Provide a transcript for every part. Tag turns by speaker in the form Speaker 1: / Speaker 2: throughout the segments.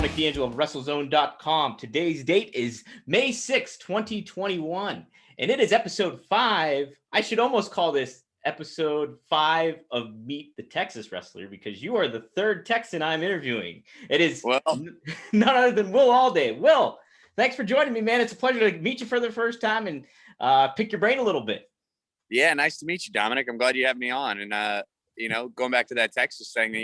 Speaker 1: Dominic DeAngelo of WrestleZone.com. Today's date is May 6, 2021, and it is episode 5. I should almost call this episode 5 of Meet the Texas Wrestler because you are the third Texan I'm interviewing. It is none other than Will Allday. Will, thanks for joining me, man. It's a pleasure to meet you for the first time and pick your brain a little bit.
Speaker 2: Yeah, nice to meet you, Dominic. I'm glad you have me on. And, going back to that Texas thing,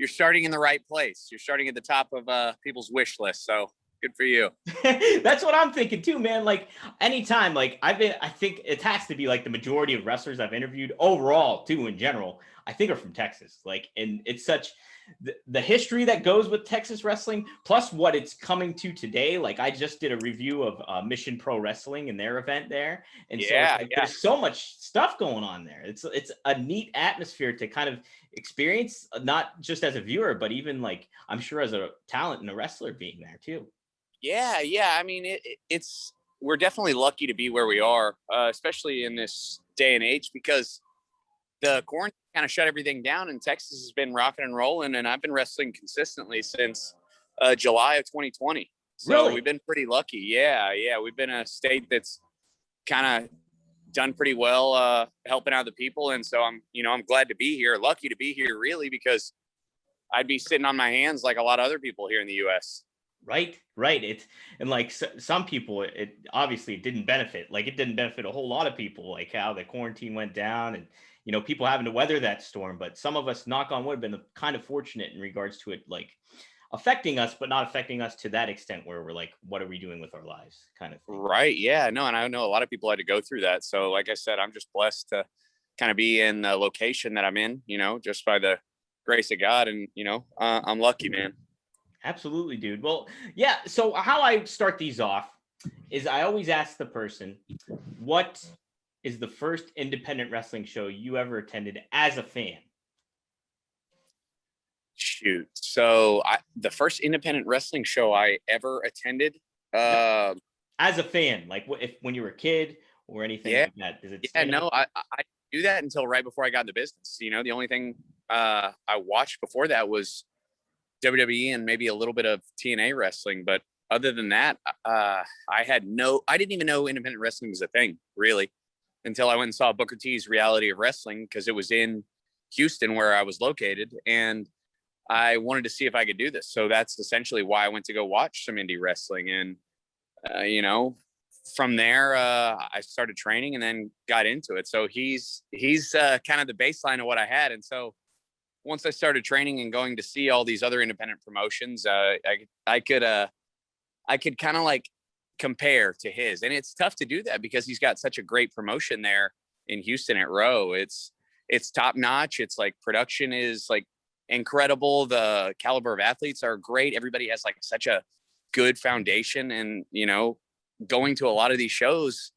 Speaker 2: you're starting in the right place. You're starting at the top of people's wish list. So good for you.
Speaker 1: That's what I'm thinking too, man. Like anytime, I think it has to be like the majority of wrestlers I've interviewed overall too, in general, I think are from Texas. And it's such the history that goes with Texas wrestling, plus what it's coming to today. Like I just did a review of Mission Pro Wrestling and their event there. And there's so much stuff going on there. It's a neat atmosphere to kind of experience, not just as a viewer, but even I'm sure as a talent and a wrestler being there too.
Speaker 2: Yeah. I mean, we're definitely lucky to be where we are, especially in this day and age, because the quarantine kind of shut everything down and Texas has been rocking and rolling. And I've been wrestling consistently since July of 2020. So
Speaker 1: really?
Speaker 2: We've been pretty lucky. Yeah. We've been a state that's kind of done pretty well helping out the people. And so I'm glad to be here, lucky to be here really, because I'd be sitting on my hands like a lot of other people here in the US.
Speaker 1: Right. Some people, it obviously didn't benefit. It didn't benefit a whole lot of people, like how the quarantine went down and, people having to weather that storm. But some of us, knock on wood, have been kind of fortunate in regards to it, affecting us, but not affecting us to that extent where we're like, what are we doing with our lives kind of thing. Right.
Speaker 2: Yeah, no. And I know a lot of people had to go through that. So like I said, I'm just blessed to kind of be in the location that I'm in, just by the grace of God. And, I'm lucky, man.
Speaker 1: Absolutely, dude. Well, yeah. So how I start these off is I always ask the person, what is the first independent wrestling show you ever attended as a fan?
Speaker 2: Shoot. So the first independent wrestling show I ever attended,
Speaker 1: as a fan, when you were a kid or anything like that. Does it?
Speaker 2: I do that until right before I got in the business. The only thing I watched before that was WWE and maybe a little bit of TNA wrestling. But other than that, I didn't even know independent wrestling was a thing really until I went and saw Booker T's Reality of Wrestling, because it was in Houston where I was located. And I wanted to see if I could do this. So that's essentially why I went to go watch some indie wrestling. And, from there, I started training and then got into it. So he's kind of the baseline of what I had. And so once I started training and going to see all these other independent promotions, I could kind of compare to his. And it's tough to do that because he's got such a great promotion there in Houston at Row. It's top notch. It's production is incredible. The caliber of athletes are great. Everybody has such a good foundation. And, going to a lot of these shows,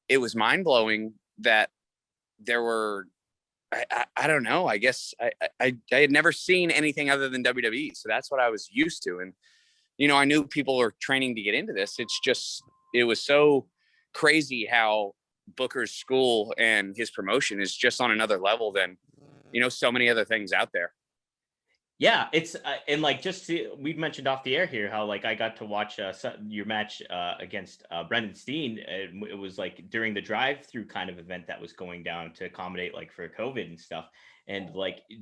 Speaker 2: it was mind blowing that there were, I don't know. I guess I had never seen anything other than WWE. So that's what I was used to. And, I knew people were training to get into this. It was so crazy how Booker's school and his promotion is just on another level than, so many other things out there.
Speaker 1: Yeah, it's and we've mentioned off the air here how I got to watch your match against Brendan Steen. It was during the drive-through kind of event that was going down to accommodate for COVID and stuff, and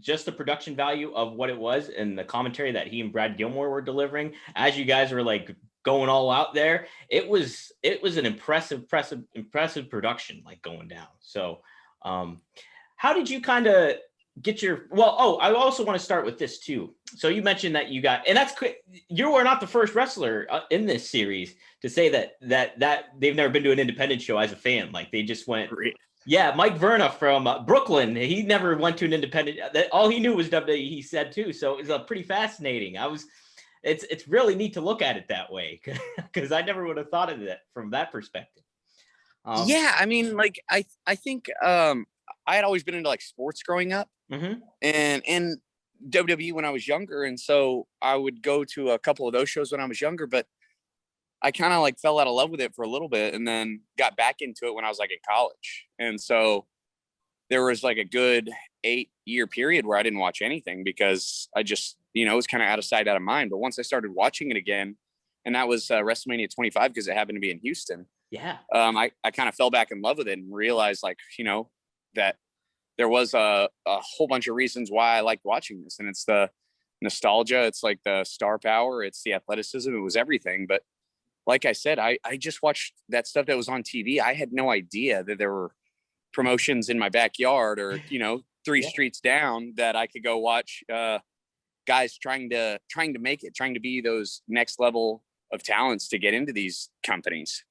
Speaker 1: just the production value of what it was and the commentary that he and Brad Gilmore were delivering as you guys were going all out there. It was an impressive production going down. So, how did you kind of get your, I also want to start with this too. So you mentioned that you got, and that's quick. You were not the first wrestler in this series to say that they've never been to an independent show as a fan. They just went, yeah. Mike Verna from Brooklyn, he never went to an independent. All he knew was WWE. He said too. So it's pretty fascinating. It's really neat to look at it that way because I never would have thought of it from that perspective.
Speaker 2: Yeah, I mean, I think I had always been into sports growing up.
Speaker 1: Mm-hmm.
Speaker 2: And WWE when I was younger. And so I would go to a couple of those shows when I was younger, but I kind of fell out of love with it for a little bit and then got back into it when I was in college. And so there was a good 8-year period where I didn't watch anything because I just you know, it was kind of out of sight, out of mind. But once I started watching it again, and that was WrestleMania 25 because it happened to be in Houston.
Speaker 1: Yeah.
Speaker 2: I kind of fell back in love with it and realized, like, you know, that there was a whole bunch of reasons why I liked watching this. And it's the nostalgia. It's like the star power. It's the athleticism. It was everything. But like I said, I just watched that stuff that was on TV. I had no idea that there were promotions in my backyard or, you know, three streets down that I could go watch guys trying to make it, trying to be those next level of talents to get into these companies.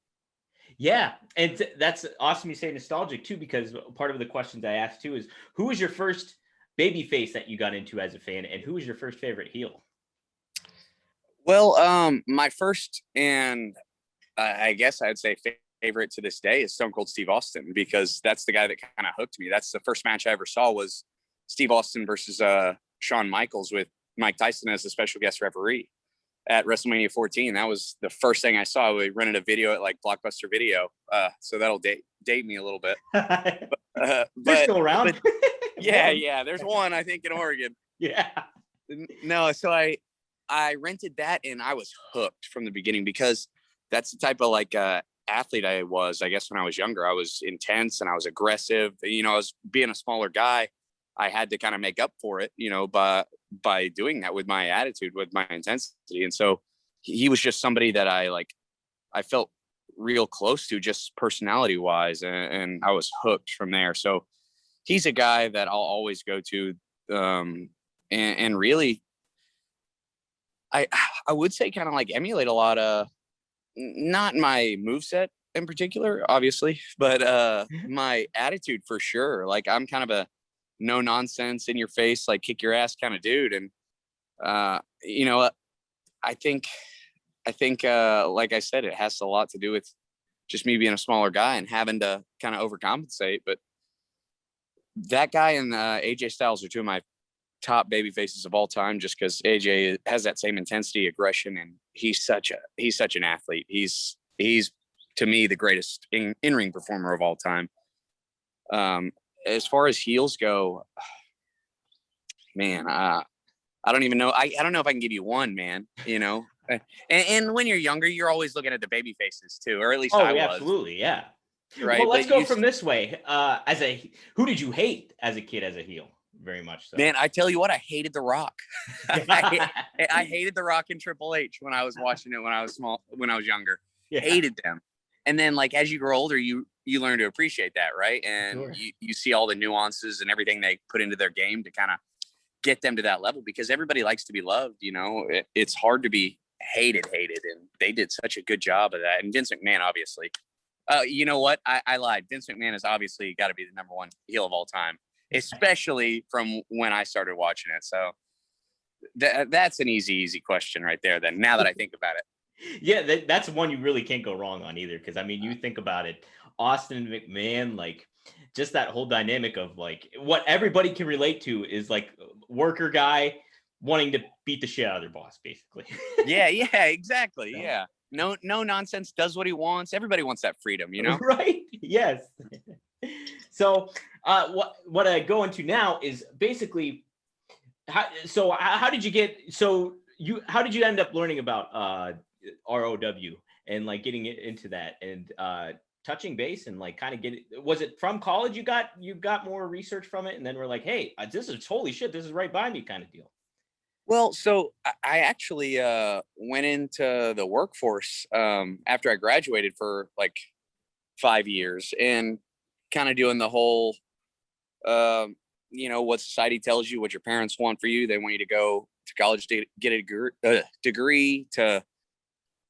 Speaker 1: Yeah, and that's awesome you say nostalgic too, because part of the questions I asked too is, who was your first baby face that you got into as a fan, and who was your first favorite heel?
Speaker 2: Well, my first, and I guess I'd say favorite to this day, is Stone Cold Steve Austin, because that's the guy that kind of hooked me. That's the first match I ever saw, was Steve Austin versus Shawn Michaels, with Mike Tyson as a special guest referee at WrestleMania 14. That was the first thing I saw. We rented a video at like Blockbuster Video, so that'll date me a little bit.
Speaker 1: They're still around.
Speaker 2: But, yeah. There's one, I think, in Oregon.
Speaker 1: Yeah.
Speaker 2: No, so I rented that, and I was hooked from the beginning, because that's the type of like athlete I was. I guess when I was younger, I was intense and I was aggressive. You know, I was being a smaller guy. I had to kind of make up for it, you know, by doing that with my attitude, with my intensity. And so he was just somebody that I felt real close to, just personality wise. And I was hooked from there. So he's a guy that I'll always go to. And really, I would say kind of like emulate a lot of, not my moveset in particular, obviously, but my attitude for sure. Like, I'm kind of a no nonsense, in your face, like kick your ass kind of dude. And you know, I think like I said, it has a lot to do with just me being a smaller guy and having to kind of overcompensate. But that guy and AJ Styles are two of my top baby faces of all time, just because AJ has that same intensity, aggression, and he's such an athlete. He's to me the greatest in-ring performer of all time. As far as heels go, man, I don't even know. I don't know if I can give you one, man, you know. And when you're younger, you're always looking at the baby faces too, or at least I was.
Speaker 1: Absolutely, yeah.
Speaker 2: Right.
Speaker 1: Well, let's go from this way. Who did you hate as a kid as a heel? Very much so.
Speaker 2: Man, I tell you what, I hated The Rock. I hated The Rock and Triple H when I was watching it when I was small, when I was younger. Yeah. Hated them. And then, like, as you grow older, you learn to appreciate that, right? And sure, you see all the nuances and everything they put into their game to kind of get them to that level, because everybody likes to be loved. You know, it's hard to be hated, and they did such a good job of that. And Vince McMahon, obviously. You know what? I lied. Vince McMahon has obviously got to be the number one heel of all time, especially from when I started watching it. So that's an easy question right there. Then, now that I think about it.
Speaker 1: Yeah, that's one you really can't go wrong on either. Because I mean, you think about it, Austin and McMahon, like, just that whole dynamic of like what everybody can relate to is like worker guy wanting to beat the shit out of their boss, basically. Yeah,
Speaker 2: exactly. Yeah. No nonsense, does what he wants. Everybody wants that freedom, you know?
Speaker 1: Right. Yes. So what I go into now is basically how did you end up learning about ROW and like getting into that and touching base and like kind of was it from college you got more research from it and then we're like, hey, this is holy shit, this is right by me kind of deal?
Speaker 2: Well, so I actually went into the workforce after I graduated for like 5 years, and kind of doing the whole, you know, what society tells you, what your parents want for you. They want you to go to college to get a degree, to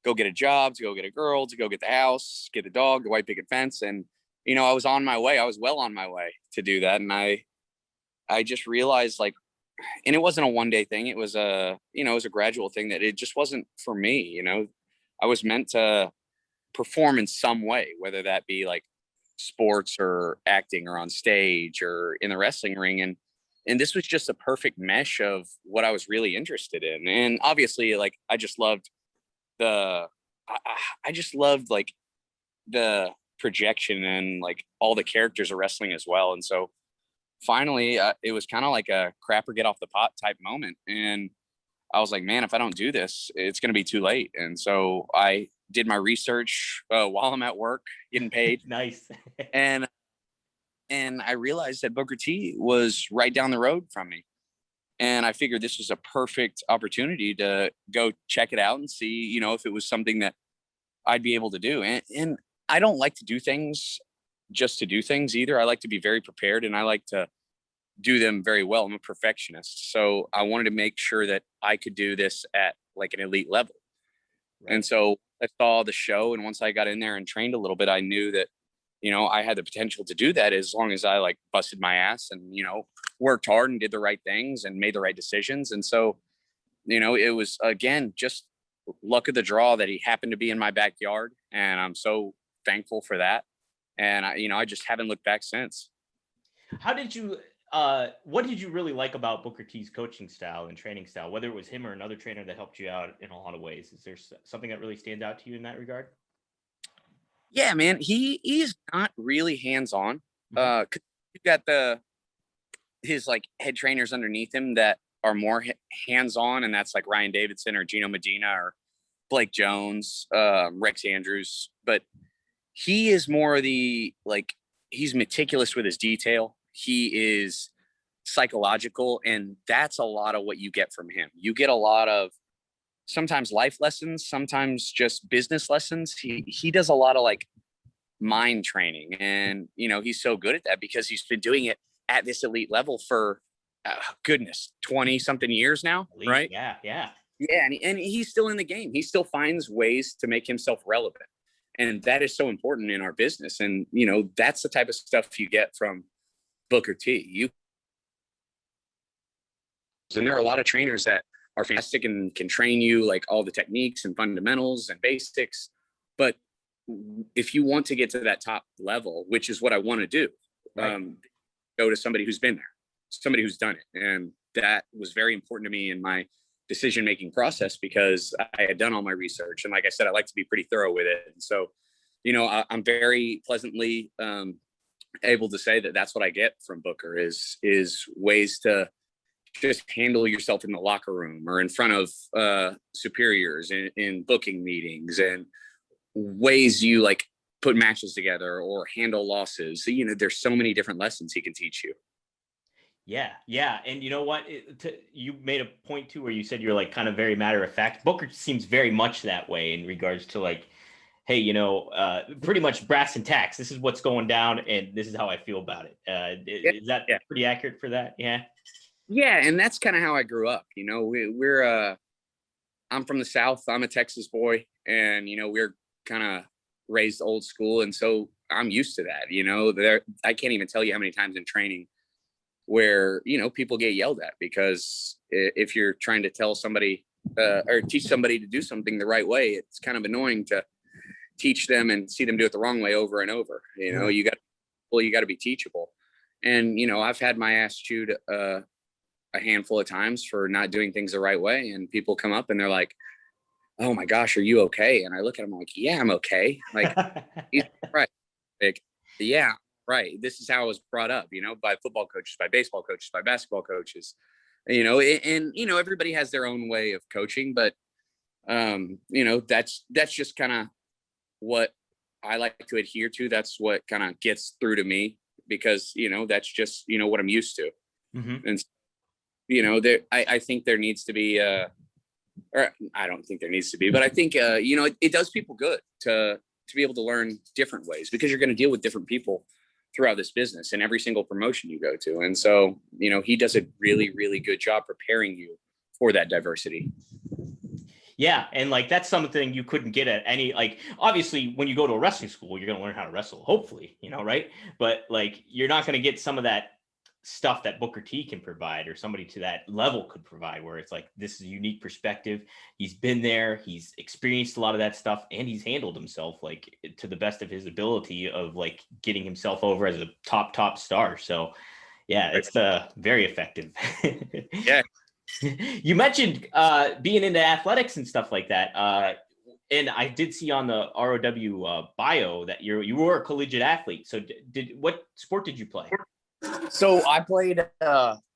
Speaker 2: go get a job, to go get a girl, to go get the house, get the dog, the white picket fence. And, you know, I was on my way. I was well on my way to do that. And I just realized, like, and it wasn't a one-day thing. It was it was a gradual thing, that it just wasn't for me. You know, I was meant to perform in some way, whether that be like sports or acting or on stage or in the wrestling ring. And this was just a perfect mesh of what I was really interested in. And obviously, like, I just loved like the projection and like all the characters of wrestling as well. And so finally, it was kind of like a crap or get off the pot type moment. And I was like, man, if I don't do this, it's going to be too late. And so I did my research while I'm at work getting paid.
Speaker 1: Nice.
Speaker 2: and I realized that Booker T was right down the road from me. And I figured this was a perfect opportunity to go check it out and see, you know, if it was something that I'd be able to do. And I don't like to do things just to do things either. I like to be very prepared, and I like to do them very well. I'm a perfectionist. So I wanted to make sure that I could do this at like an elite level. Right. And so I saw the show, and once I got in there and trained a little bit, I knew that, you know, I had the potential to do that as long as I like busted my ass and, you know, worked hard and did the right things and made the right decisions. And so, you know, it was, again, just luck of the draw that he happened to be in my backyard. And I'm so thankful for that. And I just haven't looked back since.
Speaker 1: How did you, what did you really like about Booker T's coaching style and training style, whether it was him or another trainer that helped you out in a lot of ways? Is there something that really stands out to you in that regard?
Speaker 2: Yeah, man, he's not really hands-on. You got his like head trainers underneath him that are more hands-on, and that's like Ryan Davidson or Gino Medina or Blake Jones, Rex Andrews. But he is more the, like, he's meticulous with his detail. He is psychological, and that's a lot of what you get from him. You get a lot of sometimes life lessons, sometimes just business lessons. He does a lot of like mind training, and you know, he's so good at that because he's been doing it at this elite level for goodness, 20 something years now, right?
Speaker 1: Yeah.
Speaker 2: And he's still in the game. He still finds ways to make himself relevant, and that is so important in our business. And you know, that's the type of stuff you get from Booker T. And there are a lot of trainers that are fantastic and can train you like all the techniques and fundamentals and basics. But if you want to get to that top level, which is what I want to do, right, go to somebody who's been there, somebody who's done it. And that was very important to me in my decision-making process because I had done all my research. And like I said, I like to be pretty thorough with it. And so, you know, I'm very pleasantly able to say that that's what I get from Booker is ways to just handle yourself in the locker room or in front of superiors in booking meetings, and ways you like put matches together or handle losses. So, you know, there's so many different lessons he can teach you.
Speaker 1: Yeah. And you know what? You made a point too, where you said you're like kind of very matter of fact. Booker seems very much that way in regards to like, hey, you know, pretty much brass and tacks. This is what's going down, and this is how I feel about it. Is that pretty accurate for that? Yeah.
Speaker 2: Yeah, and that's kind of how I grew up. You know, I'm from the South. I'm a Texas boy, and you know, we're kind of raised old school, and so I'm used to that. You know, I can't even tell you how many times in training where, you know, people get yelled at because if you're trying to tell somebody or teach somebody to do something the right way, it's kind of annoying to teach them and see them do it the wrong way over and over. You know, you got to be teachable. And you know, I've had my ass chewed a handful of times for not doing things the right way, and people come up and they're like, "Oh my gosh, are you okay?" And I look at them like, "Yeah, I'm okay." Like, right? Like, yeah, right. This is how I was brought up, you know, by football coaches, by baseball coaches, by basketball coaches, you know, and you know, everybody has their own way of coaching, but you know, that's just kind of what I like to adhere to. That's what kind of gets through to me because, you know, that's just, you know, what I'm used to. And you know, I think there needs to be, or I don't think there needs to be, but I think, you know, it does people good to be able to learn different ways because you're going to deal with different people throughout this business and every single promotion you go to. And so, you know, he does a really, really good job preparing you for that diversity.
Speaker 1: Yeah. And like, that's something you couldn't get at any, like, obviously when you go to a wrestling school, you're going to learn how to wrestle, hopefully, you know, right. But like, you're not going to get some of that stuff that Booker T can provide or somebody to that level could provide, where it's like, this is a unique perspective. He's been there, he's experienced a lot of that stuff, and he's handled himself like to the best of his ability of like getting himself over as a top star. So yeah, it's very effective.
Speaker 2: Yeah.
Speaker 1: You mentioned being into athletics and stuff like that. And I did see on the ROW bio that you were a collegiate athlete. So what sport did you play?
Speaker 2: So I played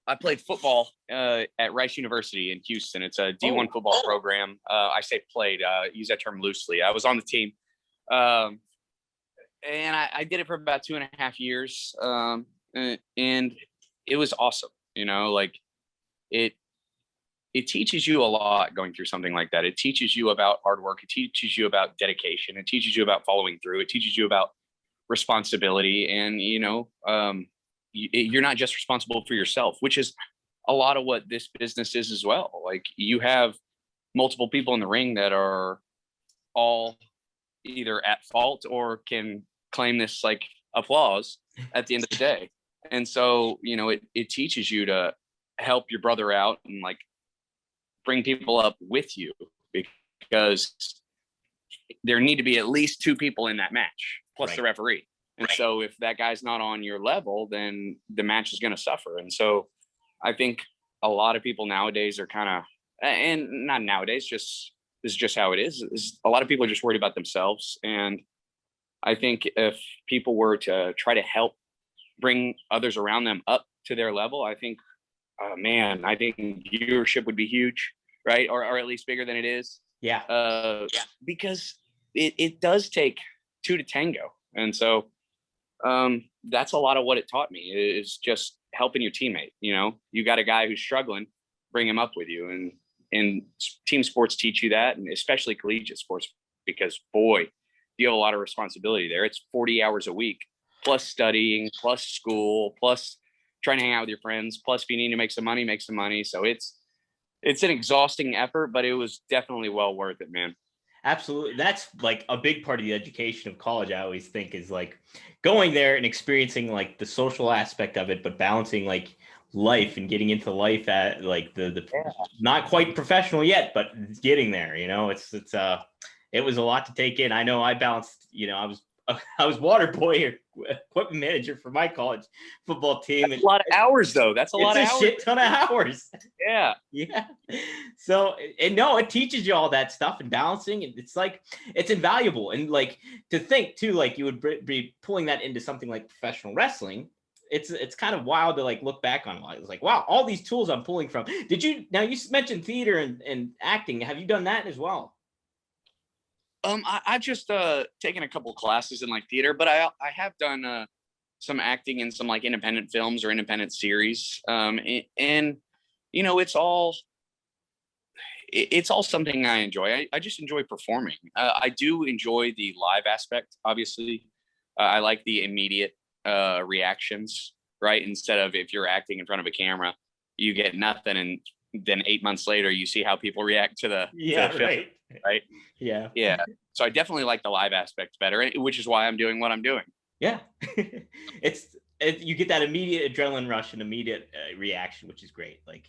Speaker 2: I played football at Rice University in Houston. It's a D1 football program. I say played, use that term loosely. I was on the team. And I did it for about 2.5 years. And it was awesome. You know, like it teaches you a lot going through something like that. It teaches you about hard work. It teaches you about dedication. It teaches you about following through. It teaches you about responsibility. And, you know, you're not just responsible for yourself, which is a lot of what this business is as well. Like you have multiple people in the ring that are all either at fault or can claim this like applause at the end of the day. And so, you know, it teaches you to help your brother out and like bring people up with you, because there need to be at least 2 people in that match plus the referee. And so if that guy's not on your level, then the match is going to suffer. And so I think a lot of people nowadays are kind of, and not nowadays, just this is just how it is a lot of people are just worried about themselves. And I think if people were to try to help bring others around them up to their level, I think, I think viewership would be huge, right? Or at least bigger than it is. Yeah. Because it does take 2 to tango. And so that's a lot of what it taught me, is just helping your teammate. You know, you got a guy who's struggling, bring him up with you. And team sports teach you that, and especially collegiate sports, because boy, you have a lot of responsibility there. It's 40 hours a week, plus studying, plus school, plus trying to hang out with your friends, plus if you need to make some money. So it's an exhausting effort, but it was definitely well worth it, man.
Speaker 1: Absolutely. That's like a big part of the education of college, I always think, is like going there and experiencing like the social aspect of it, but balancing like life and getting into life at like the not quite professional yet, but getting there. You know, it was a lot to take in. I know I balanced, you know, I was water boy or equipment manager for my college football team.
Speaker 2: That's a lot of hours, though. That's a lot of hours.
Speaker 1: It's a shit ton of hours.
Speaker 2: Yeah.
Speaker 1: Yeah. So, and no, it teaches you all that stuff and balancing. And it's like, it's invaluable. And like to think too, like you would be pulling that into something like professional wrestling. It's kind of wild to like look back on. It's like, wow, all these tools I'm pulling from. Now you mentioned theater and acting. Have you done that as well?
Speaker 2: I've just taken a couple classes in like theater, but I have done some acting in some like independent films or independent series. And you know, it's all something I enjoy. I just enjoy performing. I do enjoy the live aspect, obviously. I like the immediate reactions, right? Instead of if you're acting in front of a camera, you get nothing, and then 8 months later you see how people react to the film, right? Yeah. So I definitely like the live aspect better, which is why I'm doing what I'm doing.
Speaker 1: Yeah. You get that immediate adrenaline rush and immediate reaction, which is great. Like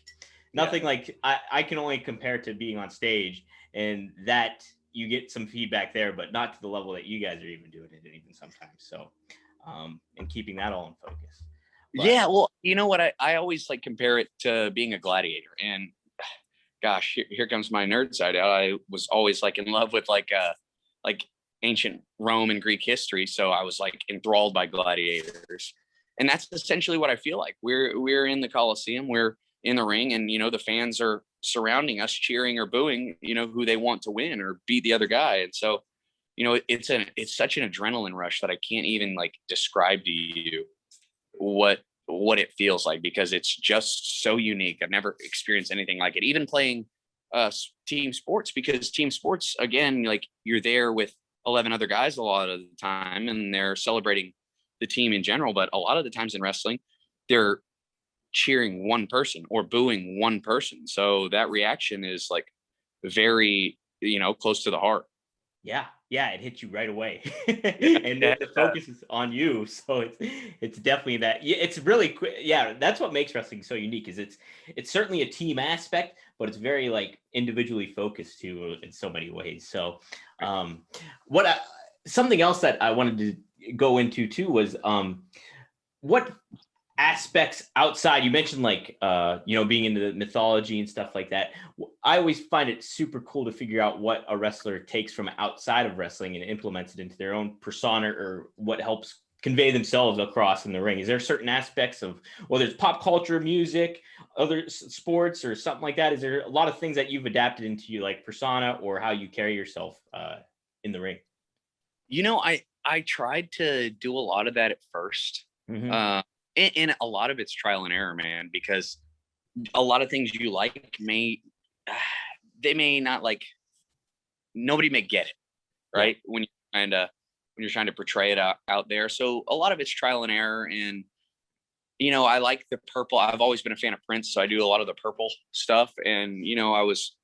Speaker 1: nothing like I can only compare to being on stage, and that you get some feedback there, but not to the level that you guys are even doing it even sometimes. So and keeping that all in focus. But,
Speaker 2: yeah, well, you know what? I always like compare it to being a gladiator. And gosh, here comes my nerd side out. I was always like in love with like ancient Rome and Greek history. So I was like enthralled by gladiators. And that's essentially what I feel like. We're in the Coliseum, we're in the ring, and you know, the fans are surrounding us, cheering or booing, you know, who they want to win or beat the other guy. And so, you know, it's such an adrenaline rush that I can't even like describe to you what it feels like, because it's just so unique. I've never experienced anything like it, even playing team sports, because team sports, again, like you're there with 11 other guys a lot of the time, and they're celebrating the team in general. But a lot of the times in wrestling, they're cheering one person or booing one person. So that reaction is like very, you know, close to the heart.
Speaker 1: Yeah, it hits you right away. And the focus is on you. So it's definitely that. Yeah, it's really quick. Yeah, that's what makes wrestling so unique, is it's certainly a team aspect, but it's very like individually focused too in so many ways. So something else that I wanted to go into too was what aspects outside, you mentioned like you know, being into the mythology and stuff like that. I always find it super cool to figure out what a wrestler takes from outside of wrestling and implements it into their own persona, or what helps convey themselves across in the ring? Is there certain aspects of, whether it's pop culture, music, other sports, or something like that? Is there a lot of things that you've adapted into you, like persona or how you carry yourself in the ring?
Speaker 2: I tried to do a lot of that at first.
Speaker 1: Mm-hmm.
Speaker 2: And a lot of it's trial and error, man, because a lot of things you like they may not like, nobody may get it, right? Yeah. When you're trying to portray it out there. So a lot of it's trial and error. And, I like the purple. I've always been a fan of Prince, so I do a lot of the purple stuff. And, I was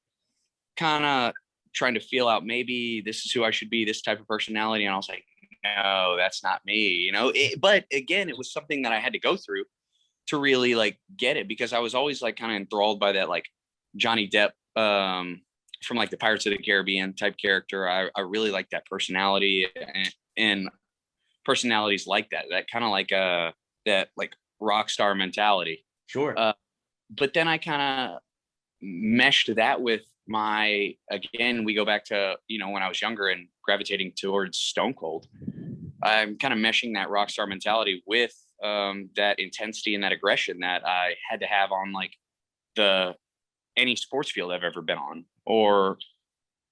Speaker 2: kind of trying to feel out, maybe this is who I should be, this type of personality. And I was like, no, that's not me, but again, it was something that I had to go through to really like get it, because I was always like kind of enthralled by that, like Johnny Depp, from like the Pirates of the Caribbean type character. I really like that personality, and personalities like that kind of like that like rock star mentality.
Speaker 1: Sure.
Speaker 2: But then I kind of meshed that with again, we go back to, when I was younger and gravitating towards Stone Cold. I'm kind of meshing that rock star mentality with that intensity and that aggression that I had to have on like any sports field I've ever been on, or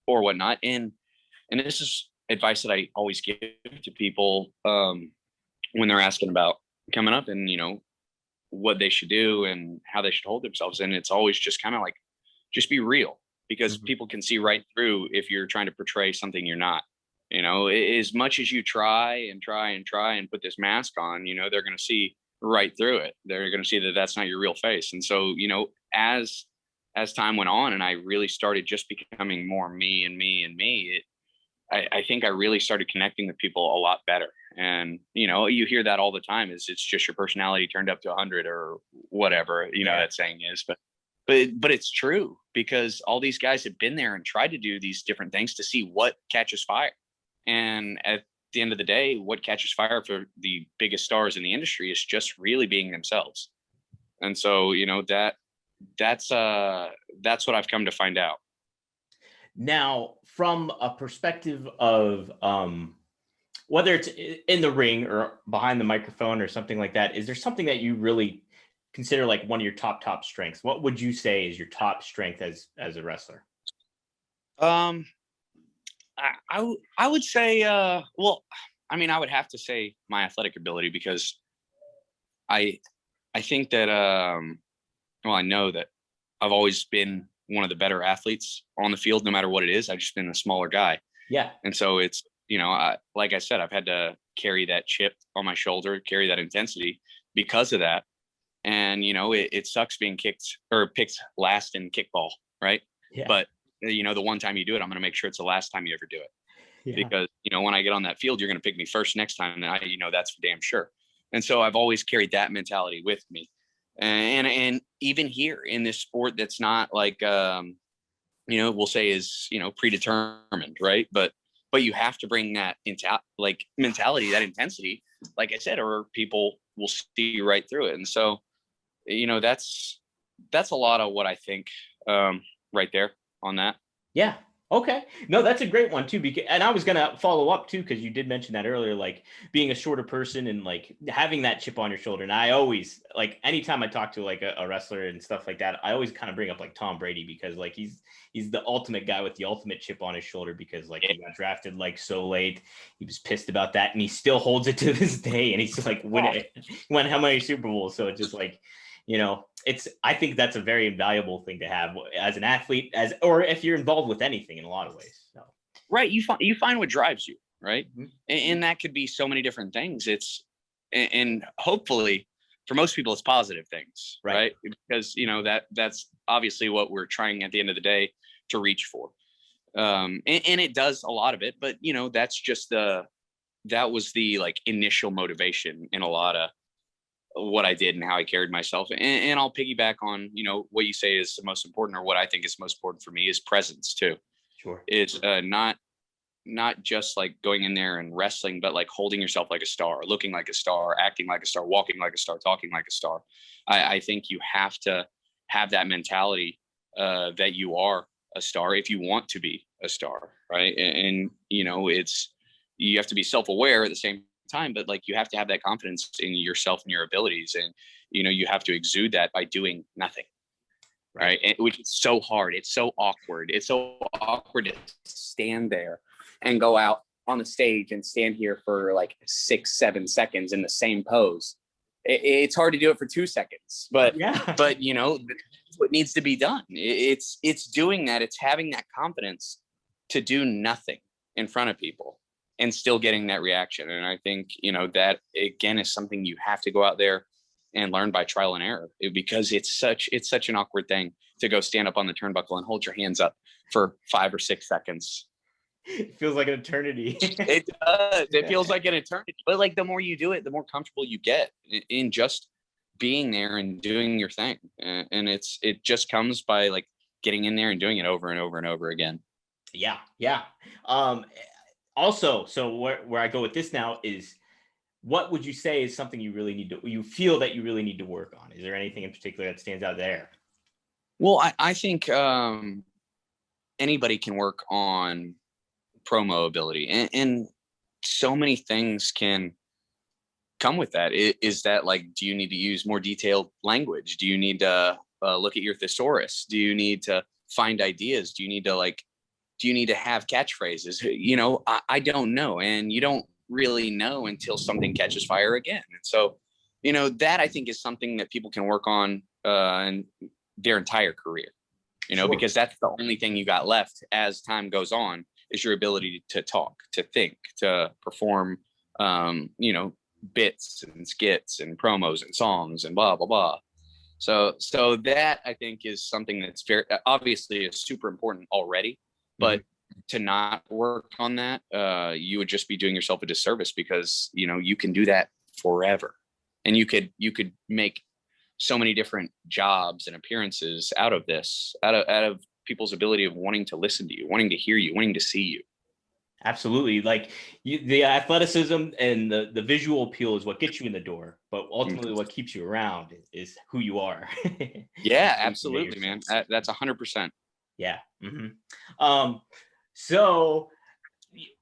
Speaker 2: whatnot. And this is advice that I always give to people when they're asking about coming up and, what they should do and how they should hold themselves. And it's always just kind of like, just be real, because people can see right through if you're trying to portray something you're not. As much as you try and put this mask on, they're going to see right through it. They're going to see that that's not your real face. And so, as time went on and I really started just becoming more me and me and me, I think I really started connecting with people a lot better. And, you hear that all the time, is it's just your personality turned up to 100 or whatever, that saying is, but it's true, because all these guys have been there and tried to do these different things to see what catches fire. And at the end of the day, what catches fire for the biggest stars in the industry is just really being themselves. And so, that's what I've come to find out.
Speaker 1: Now, from a perspective of whether it's in the ring or behind the microphone or something like that, is there something that you really consider like one of your top strengths? What would you say is your top strength as a wrestler?
Speaker 2: I would say, well, I mean, I would have to say my athletic ability, because I think that, I know that I've always been one of the better athletes on the field, no matter what it is. I've just been a smaller guy.
Speaker 1: Yeah.
Speaker 2: And so it's, like I said, I've had to carry that chip on my shoulder, carry that intensity because of that. And, it sucks being picked last in kickball. Right. Yeah. But, the one time you do it, I'm going to make sure it's the last time you ever do it. Yeah. Because, when I get on that field, you're going to pick me first next time. And that's for damn sure. And so I've always carried that mentality with me. And even here in this sport, that's not like, we'll say is, predetermined. Right. But you have to bring that into like mentality, that intensity, like I said, or people will see right through it. And so, that's a lot of what I think right there on that.
Speaker 1: Yeah. Okay. No, that's a great one too. And I was going to follow up too, because you did mention that earlier, like being a shorter person and like having that chip on your shoulder. And I always, like, anytime I talk to like a wrestler and stuff like that, I always kind of bring up like Tom Brady, because like he's the ultimate guy with the ultimate chip on his shoulder, because like he got drafted like so late. He was pissed about that and he still holds it to this day. And he's like, won how many Super Bowls? So it's just like, I think that's a very invaluable thing to have as an athlete, or if you're involved with anything in a lot of ways. So.
Speaker 2: Right. You find what drives you. Right. Mm-hmm. And that could be so many different things. And hopefully for most people, it's positive things. Right. Because, that's obviously what we're trying at the end of the day to reach for. And it does a lot of it, but that's just that was the like initial motivation in a lot of what I did and how I carried myself. And I'll piggyback on, what you say is the most important, or what I think is most important for me, is presence too.
Speaker 1: Sure.
Speaker 2: It's not just like going in there and wrestling, but like holding yourself like a star, looking like a star, acting like a star, walking like a star, talking like a star. I think you have to have that mentality that you are a star if you want to be a star. Right. And you have to be self-aware at the same time, but like you have to have that confidence in yourself and your abilities, and you have to exude that by doing nothing, right? And, which is so hard. It's so awkward. It's so awkward to stand there and go out on the stage and stand here for like 6-7 seconds in the same pose. It's hard to do it for 2 seconds, but what needs to be done. It's doing that. It's having that confidence to do nothing in front of people and still getting that reaction. And I think, that again is something you have to go out there and learn by trial and error, because it's such an awkward thing to go stand up on the turnbuckle and hold your hands up for 5 or 6 seconds.
Speaker 1: It feels like an eternity.
Speaker 2: It does. It feels like an eternity. But like the more you do it, the more comfortable you get in just being there and doing your thing. And it just comes by like getting in there and doing it over and over and over again.
Speaker 1: Yeah. Also, so where I go with this now is, what would you say is something you feel that you really need to work on? Is there anything in particular that stands out there?
Speaker 2: Well, I think anybody can work on promo ability, and so many things can come with that. Is that like, do you need to use more detailed language? Do you need to look at your thesaurus? Do you need to find ideas? Do you need to have catchphrases? I don't know. And you don't really know until something catches fire again. And so, that I think is something that people can work on in their entire career,
Speaker 1: Sure.
Speaker 2: Because that's the only thing you got left as time goes on, is your ability to talk, to think, to perform, bits and skits and promos and songs and blah, blah, blah. So that I think is something that's very obviously is super important already, but to not work on that, you would just be doing yourself a disservice, because, you can do that forever, and you could make so many different jobs and appearances out of this, out of people's ability of wanting to listen to you, wanting to hear you, wanting to see you.
Speaker 1: Absolutely. Like the athleticism and the visual appeal is what gets you in the door, but ultimately what keeps you around is who you are.
Speaker 2: Yeah, absolutely, man. That's 100%.
Speaker 1: Yeah. So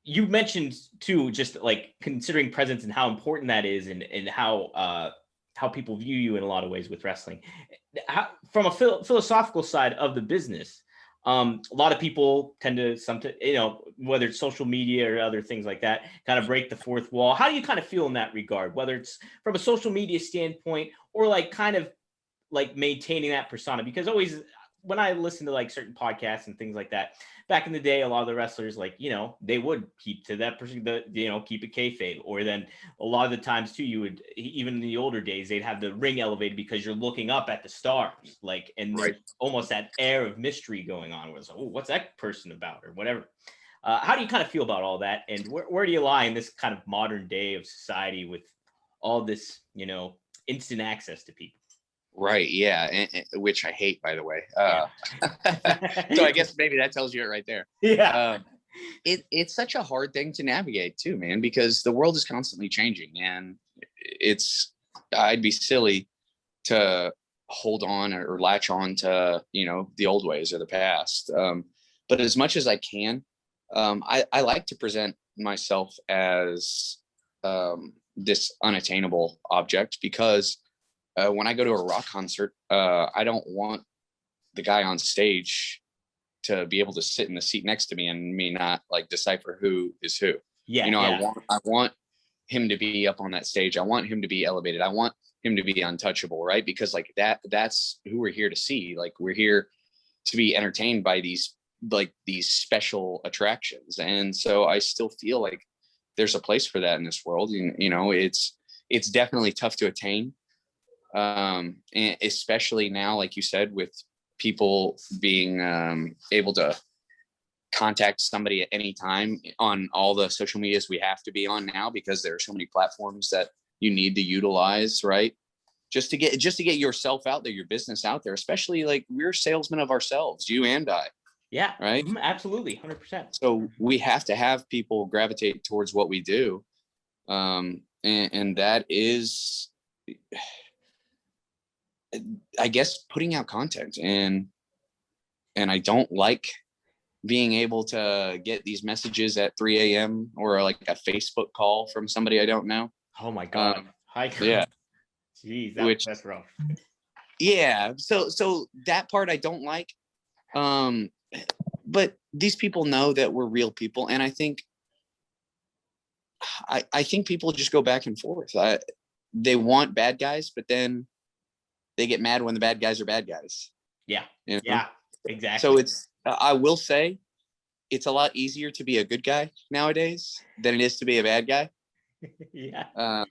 Speaker 1: you mentioned too, just like considering presence and how important that is, and how people view you in a lot of ways with wrestling. From a philosophical side of the business, a lot of people tend to whether it's social media or other things like that, kind of break the fourth wall. How do you kind of feel in that regard, whether it's from a social media standpoint or like kind of like maintaining that persona? Because always when I listen to like certain podcasts and things like that, back in the day, a lot of the wrestlers, like, they would keep to that person, keep it kayfabe. Or then a lot of the times too, you would, even in the older days, they'd have the ring elevated because you're looking up at the stars, like, and there's almost that air of mystery going on. Where it's like, oh, what's that person about, or whatever. How do you kind of feel about all that? And where do you lie in this kind of modern day of society with all this, instant access to people?
Speaker 2: Right. Yeah. And which I hate, by the way. So I guess maybe that tells you it right there.
Speaker 1: Yeah.
Speaker 2: It's such a hard thing to navigate too, man, because the world is constantly changing, and I'd be silly to hold on or latch on to, the old ways or the past. But as much as I can, I like to present myself as this unattainable object, because when I go to a rock concert, I don't want the guy on stage to be able to sit in the seat next to me and me not like decipher who is who.
Speaker 1: Yeah.
Speaker 2: I want him to be up on that stage. I want him to be elevated. I want him to be untouchable, right? Because like that's who we're here to see. Like, we're here to be entertained by these special attractions. And so I still feel like there's a place for that in this world. It's definitely tough to attain. And especially now, like you said, with people being able to contact somebody at any time on all the social medias we have to be on now, because there are so many platforms that you need to utilize, right? Just to get yourself out there, your business out there, especially like we're salesmen of ourselves, you and I.
Speaker 1: Yeah.
Speaker 2: Right.
Speaker 1: Absolutely. 100%.
Speaker 2: So we have to have people gravitate towards what we do. And that is, I guess, putting out content, and I don't like being able to get these messages at 3 a.m. or like a Facebook call from somebody I don't know.
Speaker 1: Oh my God.
Speaker 2: Yeah.
Speaker 1: Jeez, that's rough.
Speaker 2: Yeah. So that part I don't like. But these people know that we're real people. And I think people just go back and forth. They want bad guys, but then they get mad when the bad guys are bad guys.
Speaker 1: Yeah.
Speaker 2: You know?
Speaker 1: Yeah, exactly.
Speaker 2: So I will say it's a lot easier to be a good guy nowadays than it is to be a bad guy.
Speaker 1: Yeah.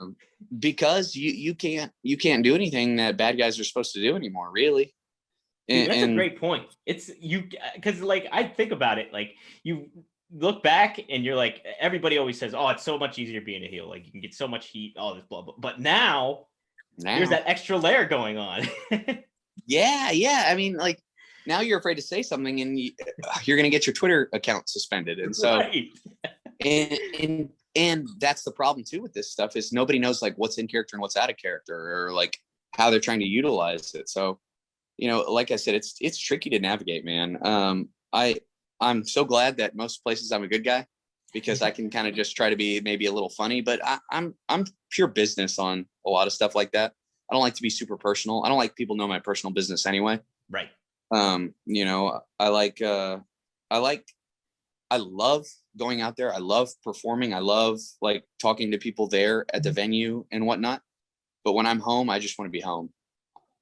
Speaker 2: Because you can't do anything that bad guys are supposed to do anymore, really.
Speaker 1: Dude, that's a great point. It's because like I think about it, like you look back and you're like, everybody always says, oh, it's so much easier being a heel. Like you can get so much heat, all this blah blah. But now there's that extra layer going on.
Speaker 2: Yeah. I mean, like now you're afraid to say something and you're going to get your Twitter account suspended. And so, right. and that's the problem too with this stuff is nobody knows like what's in character and what's out of character or like how they're trying to utilize it. So, like I said, it's tricky to navigate, man. I'm so glad that most places I'm a good guy because I can kind of just try to be maybe a little funny, but I'm pure business on a lot of stuff like that. I don't like to be super personal. I don't like people know my personal business anyway.
Speaker 1: Right.
Speaker 2: I love going out there. I love performing. I love like talking to people there at the venue and whatnot. But when I'm home, I just want to be home.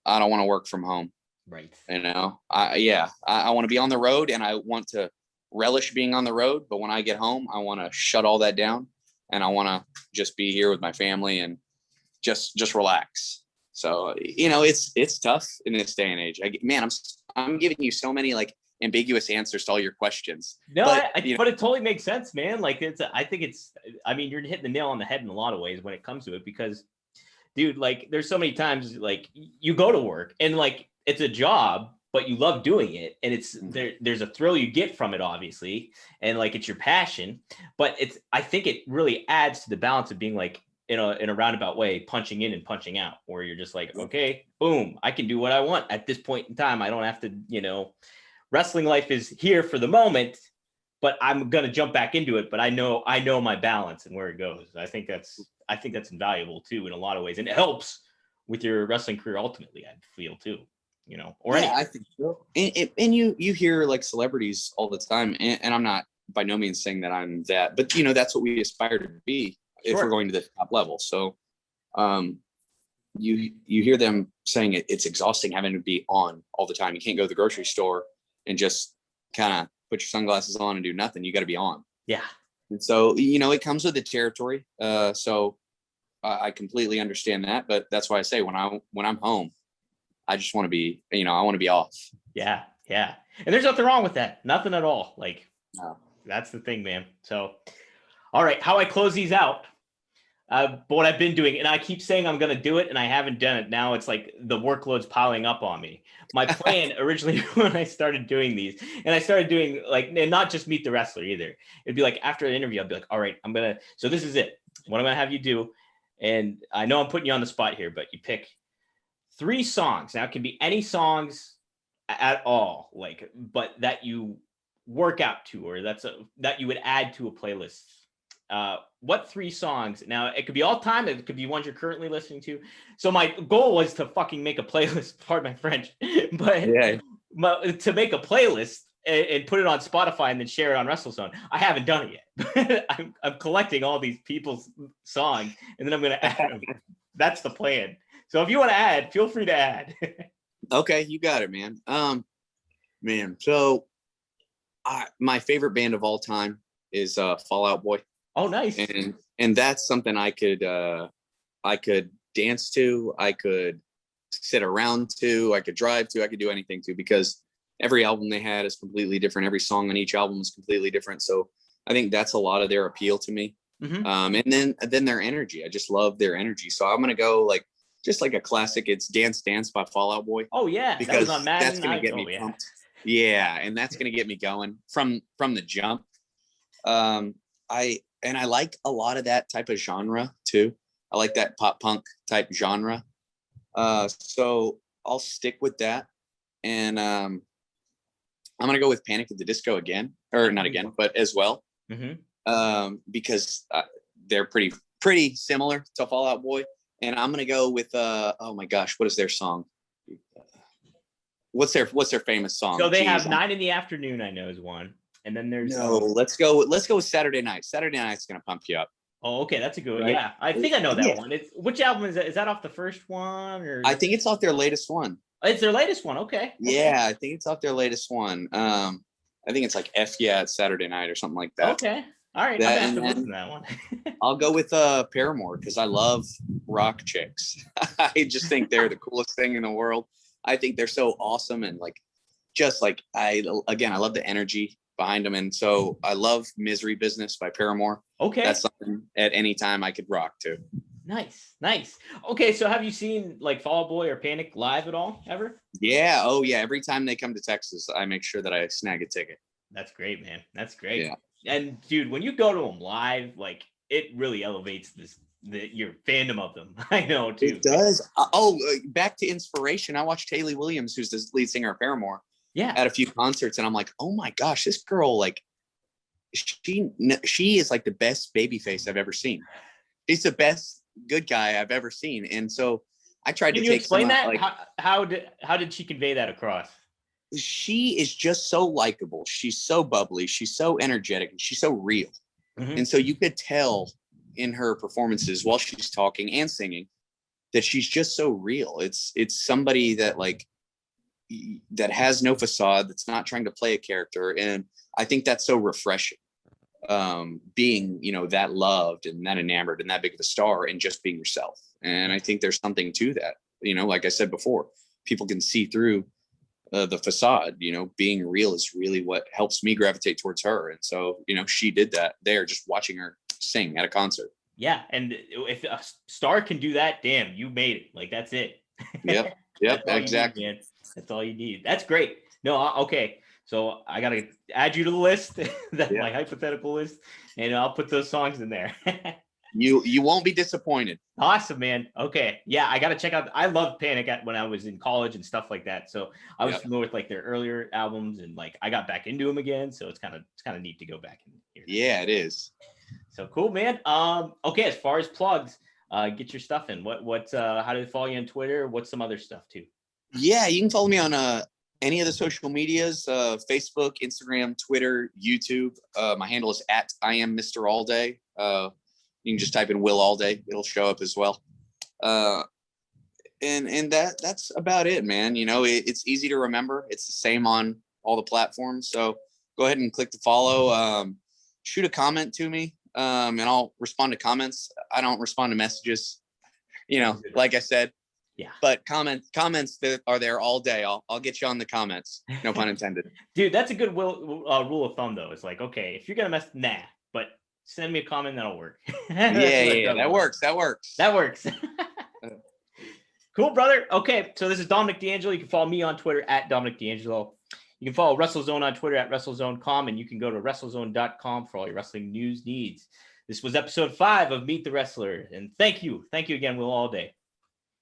Speaker 2: I don't want to work from home.
Speaker 1: Right.
Speaker 2: I want to be on the road and I want to relish being on the road. But when I get home, I want to shut all that down and I want to just be here with my family and just relax. So, it's tough in this day and age. I'm giving you so many like ambiguous answers to all your questions.
Speaker 1: No, but it totally makes sense, man. Like I mean, you're hitting the nail on the head in a lot of ways when it comes to it because dude, like there's so many times like you go to work and like it's a job, but you love doing it. And it's there's a thrill you get from it, obviously. And like, it's your passion, but I think it really adds to the balance of being like in a roundabout way, punching in and punching out where you're just like, okay, boom, I can do what I want at this point in time. I don't have to, wrestling life is here for the moment, but I'm going to jump back into it. But I know my balance and where it goes. I think that's invaluable too, in a lot of ways. And it helps with your wrestling career. Ultimately, I feel too,
Speaker 2: I think so. And you hear like celebrities all the time. And I'm not by no means saying that I'm that, but that's what we aspire to be if we're going to the top level. So, you hear them saying it's exhausting having to be on all the time. You can't go to the grocery store and just kind of put your sunglasses on and do nothing. You got to be on.
Speaker 1: Yeah.
Speaker 2: And so, it comes with the territory. So I completely understand that, but that's why I say when I'm home, I just want to be, I want to be off.
Speaker 1: Yeah. Yeah. And there's nothing wrong with that. Nothing at all. Like,
Speaker 2: no.
Speaker 1: That's the thing, man. So, all right. How I close these out. But what I've been doing, and I keep saying I'm going to do it, and I haven't done it. Now it's like the workload's piling up on me. My plan originally when I started doing these, and I started doing like, and not just Meet the Wrestler either. It'd be like after an interview, I'd be like, all right, so this is it. What I'm going to have you do, and I know I'm putting you on the spot here, but you pick 3 songs. Now it can be any songs at all, like, but that you work out to, or that you would add to a playlist. What 3 songs? Now it could be all time. It could be ones you're currently listening to. So my goal was to fucking make a playlist. Pardon my French, but to make a playlist and put it on Spotify and then share it on WrestleZone. I haven't done it yet. I'm collecting all these people's songs and then I'm going to add them. That's the plan. So if you want to add, feel free to add.
Speaker 2: Okay, you got it, man. So my favorite band of all time is Fall Out Boy.
Speaker 1: Oh, nice.
Speaker 2: And that's something I could dance to, I could sit around to, I could drive to, I could do anything to, because every album they had is completely different. Every song on each album is completely different. So I think that's a lot of their appeal to me. Mm-hmm. And then their energy. I just love their energy. So I'm gonna go like just like a classic. It's Dance Dance by Fall Out Boy.
Speaker 1: Oh yeah,
Speaker 2: because
Speaker 1: that was on Madden.
Speaker 2: That's gonna get me pumped. Yeah, and that's gonna get me going from the jump. I like a lot of that type of genre too. I like that pop punk type genre. So I'll stick with that. And I'm gonna go with Panic at the Disco again, or not again, but as well, because they're pretty similar to Fall Out Boy. And I'm gonna go with oh my gosh, what is their song? What's their famous song?
Speaker 1: So they have 9 in the Afternoon, I know, is one. And then there's
Speaker 2: let's go with Saturday Night. Saturday Night's gonna pump you up.
Speaker 1: Oh, okay, that's a good one.
Speaker 2: Right?
Speaker 1: Yeah, I think I know that one. It's which album is that? Is that off the first one, or
Speaker 2: I think it's off their latest one.
Speaker 1: It's their latest one. Okay.
Speaker 2: Yeah, I think it's off their latest one. I think it's like F Yeah, it's Saturday Night or something like that.
Speaker 1: Okay. All right. I'm gonna have to listen to that one.
Speaker 2: I'll go with Paramore because I love rock chicks. I just think they're the coolest thing in the world. I think they're so awesome and I love the energy behind them, and so I love Misery Business by Paramore.
Speaker 1: Okay.
Speaker 2: That's something at any time I could rock to.
Speaker 1: Nice. Okay, so have you seen like Fall Out Boy or Panic live at all ever?
Speaker 2: Yeah. Oh yeah. Every time they come to Texas, I make sure that I snag a ticket.
Speaker 1: That's great, man. That's great.
Speaker 2: Yeah.
Speaker 1: And dude, when you go to them live, like it really elevates your fandom of them. I know too.
Speaker 2: It does. Back to inspiration. I watched Hayley Williams, who's the lead singer of Paramore.
Speaker 1: Yeah.
Speaker 2: At a few concerts, and I'm like, oh my gosh, this girl, like, she is like the best baby face I've ever seen. She's the best good guy I've ever seen. And so I tried to
Speaker 1: explain that. Like, how did she convey that across?
Speaker 2: She is just so likable. She's so bubbly. She's so energetic, and she's so real. And so you could tell in her performances while she's talking and singing that she's just so real. It's somebody that that has no facade, that's not trying to play a character. And I think that's so refreshing. Being, that loved and that enamored and that big of a star and just being yourself. And I think there's something to that. Like I said before, people can see through the facade. Being real is really what helps me gravitate towards her. And so, she did that there, just watching her sing at a concert.
Speaker 1: Yeah. And if a star can do that, damn, you made it. Like, that's it.
Speaker 2: Yep. Exactly.
Speaker 1: That's all you need. That's great. No, okay. So I got to add you to the list, my hypothetical list, and I'll put those songs in there.
Speaker 2: You won't be disappointed.
Speaker 1: Awesome, man. Okay. Yeah, I got to check out. I loved Panic when I was in college and stuff like that. So I was familiar with like their earlier albums, and like I got back into them again. So it's kind of neat to go back in here.
Speaker 2: Yeah, it is.
Speaker 1: So cool, man. Okay. As far as plugs, get your stuff in. How do they follow you on Twitter? What's some other stuff too? Yeah,
Speaker 2: you can follow me on any of the social medias, Facebook, Instagram, Twitter, YouTube. My handle is @I am Mr. Allday. You can just type in Will Allday. It'll show up as well. And that's about it, man. It's easy to remember. It's the same on all the platforms. So go ahead and click the follow. Shoot a comment to me, and I'll respond to comments. I don't respond to messages, like I said.
Speaker 1: Yeah.
Speaker 2: But comments that are there all day. I'll get you on the comments. No pun intended.
Speaker 1: Dude, that's a good rule of thumb though. It's like, okay, if you're gonna but send me a comment, that'll work.
Speaker 2: That works.
Speaker 1: That works. Cool, brother. Okay, so this is Dominic DeAngelo. You can follow me on Twitter @Dominic DeAngelo. You can follow WrestleZone on Twitter @WrestleZone.com, and you can go to WrestleZone.com for all your wrestling news needs. This was episode 5 of Meet the Wrestler, and thank you again, Will Allday.